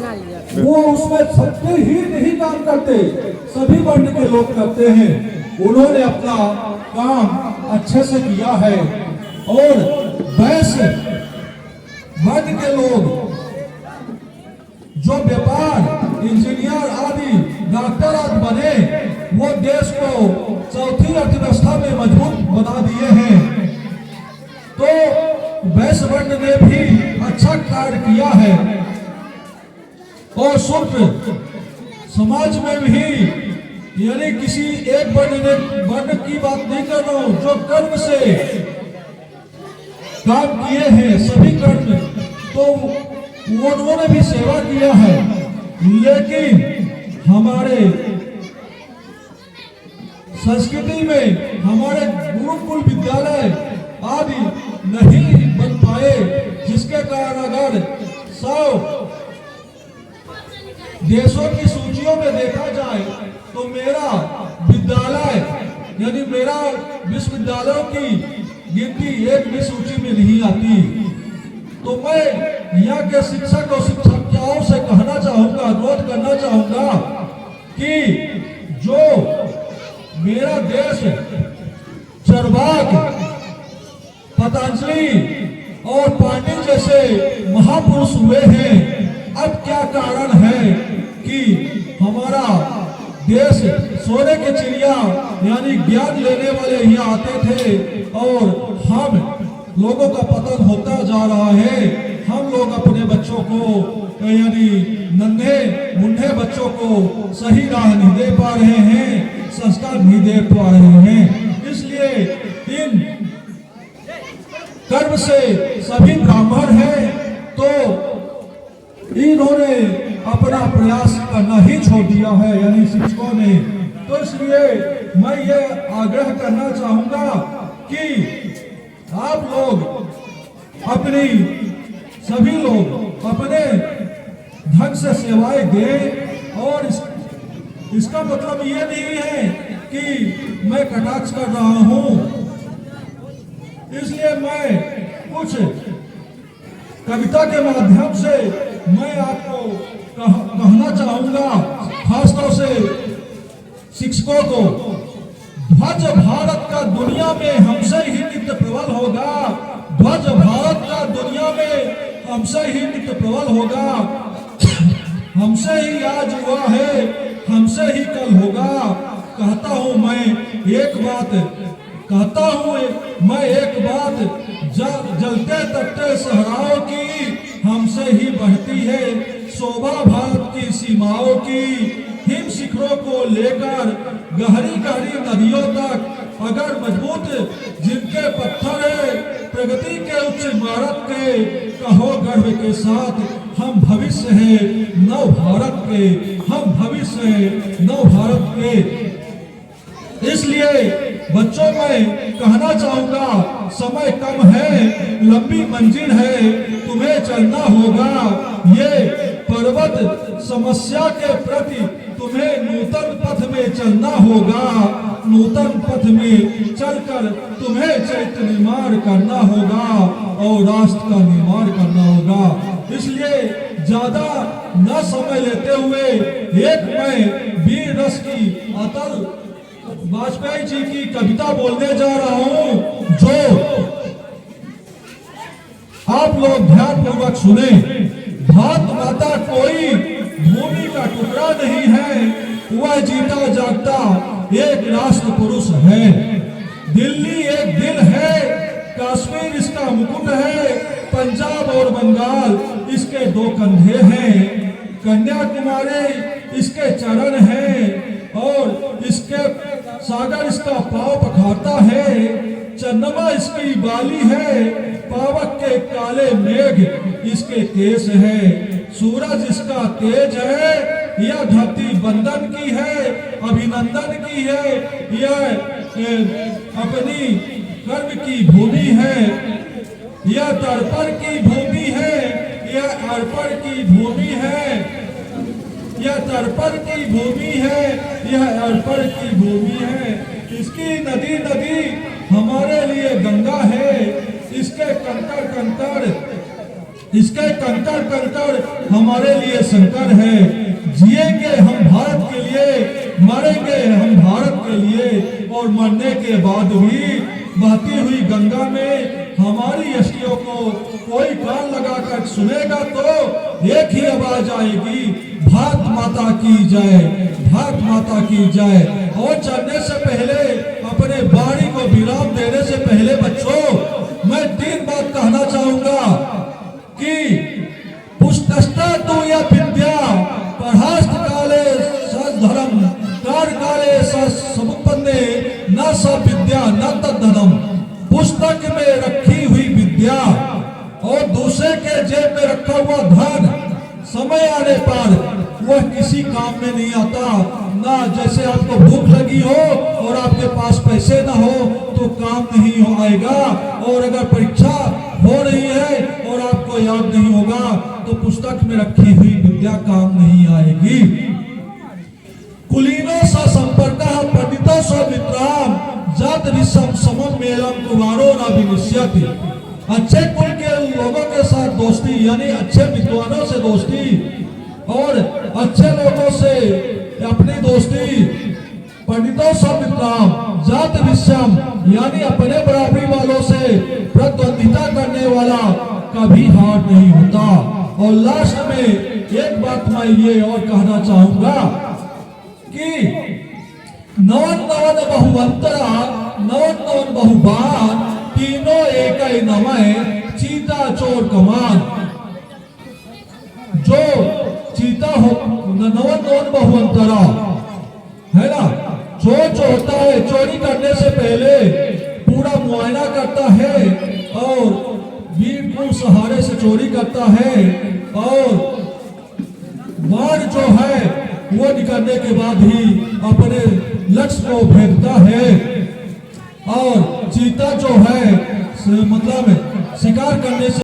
वो उसमें सबके ही नहीं काम करते, सभी वर्ण के लोग करते हैं। उन्होंने अपना काम अच्छे से किया है और वैश्य वर्ण के लोग जो व्यापार, इंजीनियर आदि, डॉक्टर आदि बने, वो देश को चौथी अर्थव्यवस्था में मजबूत बना दिए हैं। तो वैश्य वर्ण ने भी अच्छा कार्य किया है। और शूद्र समाज में भी, यानी किसी एक वर्ण की बात नहीं कर रहा हूं, जो कर्म से काम किए हैं, सभी कर्म, तो उन्होंने भी सेवा किया है। लेकिन हमारे संस्कृति में हमारे गुरुकुल विद्यालय आदि नहीं बन पाए, जिसके कारण अगर 100 देशों की सूचियों में देखा जाए तो मेरा विद्यालय, यानी मेरा विश्वविद्यालयों की गिनती एक भी सूची में नहीं आती। तो मैं यहाँ के शिक्षक और शिक्षिकाओं से कहना चाहूंगा, अनुरोध करना चाहूंगा कि जो मेरा देश चरवाक, पतंजलि और पांडिल जैसे महापुरुष हुए हैं, अब क्या कारण है कि हमारा देश सोने के चिड़िया यानी ज्ञान लेने वाले यहाँ आते थे और हम लोगों का पतन होता जा रहा है। हम लोग अपने बच्चों को, यानी नन्हे मुन्ने बच्चों को सही राह नहीं दे पा रहे हैं, संस्कार नहीं दे पा रहे हैं। इसलिए इन कर्म से सभी ब्राह्मण हैं, तो इन्होंने अपना प्रयास करना ही छोड़ दिया है, यानी शिक्षकों ने। तो इसलिए मैं ये आग्रह करना चाहूंगा कि आप लोग अपनी, सभी लोग अपने ढंग से सेवाएं दें। और इसका मतलब ये नहीं है कि मैं कटाक्ष कर रहा हूं, इसलिए मैं कुछ कविता के माध्यम से मैं आपको कहना चाहूंगा, खासतौर से शिक्षकों को। ध्वज भारत का दुनिया में हमसे ही नित्य प्रबल होगा, ध्वज भारत का दुनिया में हमसे ही नित्य प्रबल होगा। हमसे ही आज हुआ है, हमसे ही कल होगा। कहता हूं मैं एक बात, जलते तपते सहराओं की हमसे ही बढ़ती है शोभा भारत की सीमाओं की। हिम शिखरों को लेकर गहरी गहरी नदियों तक अगर मजबूत जिनके पत्थर है, प्रगति के उच्च इमारत के, कहो गर्व के साथ हम भविष्य है नव भारत के, हम भविष्य है नव भारत के। इसलिए बच्चों में कहना चाहूंगा, समय कम है, लंबी मंजिल है, तुम्हें चलना होगा। ये पर्वत समस्या के प्रति तुम्हें नूतन पथ में चलना होगा, नूतन पथ में चलकर तुम्हें चरित्र निर्माण करना होगा और राष्ट्र का निर्माण करना होगा। इसलिए ज्यादा न समय लेते हुए एक मैं वीर रस की अटल वाजपेयी जी की कविता बोलने जा रहा हूं, जो आप लोग ध्यान पूर्वक सुने। भारत माता कोई भूमि का टुकड़ा नहीं है, वह जीता जागता एक राष्ट्र पुरुष है। दिल्ली एक दिल है, कश्मीर इसका मुकुट है, पंजाब और बंगाल इसके दो कंधे हैं, कन्याकुमारी इसके चरण हैं और इसके सागर इसका पांव पखारता है। चंद्रमा इसकी बाली है, पावक के काले मेघ इसके केस है। सूरज इसका तेज है, यह धरती बंदन की है, अभिनंदन की है, यह अपनी कर्म की भूमि है, यह तर्पण की भूमि है, यह अर्पण की भूमि है, यह तर्पण की भूमि है, यह अर्पण की भूमि है। इसकी नदी नदी हमारे लिए गंगा है, इसके कंकड़ कंकड़ इसके कंकड़ कंकड़ हमारे लिए संकट है। जिएंगे हम भारत के लिए, मरेंगे हम भारत के लिए, और मरने के बाद भी बहती हुई गंगा में हमारी अस्थियों को कोई कान लगाकर सुनेगा तो एक ही आवाज आएगी, भारत माता की जय, भारत माता की जय। और चलने से पहले, अपने वाणी को विराम देने से पहले बच्चों, मैं 3 बात कहना चाहूंगा कि पुस्तस्ता तु या विद्या, पढ़ास्त काले धर्म, कार्य काले समुपन्ने, न स विद्या न तद्धनम। पुस्तक में रखी हुई विद्या और दूसरे के जेब में रखा हुआ धन समय आने पर वह किसी काम में नहीं आता ना। जैसे आपको भूख लगी हो और आपके पास पैसे ना हो तो काम नहीं हो आएगा, और अगर परीक्षा हो रही है और आपको याद नहीं होगा तो पुस्तक में रखी हुई विद्या काम नहीं आएगी। कुलीनो सा संपर्क पंडितों सा मित्राम, जात विषम समम मेलम कुमारो न विनिश्यति। अच्छे कुल के लोगों के साथ दोस्ती, यानी अच्छे विद्वानों से दोस्ती और अच्छे लोगों से अपनी दोस्ती। पंडितों सा मित्राम, जात विषम, यानी अपने बराबरी वालों से प्रतिद्वंदिता करने वाला कभी हार नहीं होता। और लास्ट में एक बात मैं ये और कहना चाहूंगा कि नवन नवन बहुअंतरा, नवन नवन बहुबान, तीनों एक ही नमय, चीता चोर कमान। जो चीता हो, नवन नवन बहुअंतरा है ना, जो होता है चोरी करने से पहले पूरा मुआयना करता है और बिल्कुल सहारे से चोरी करता है, और बाण जो है वो निकलने के बाद ही अपने लक्ष्य को भेदता है। और चीता जो है मतलब शिकार करने से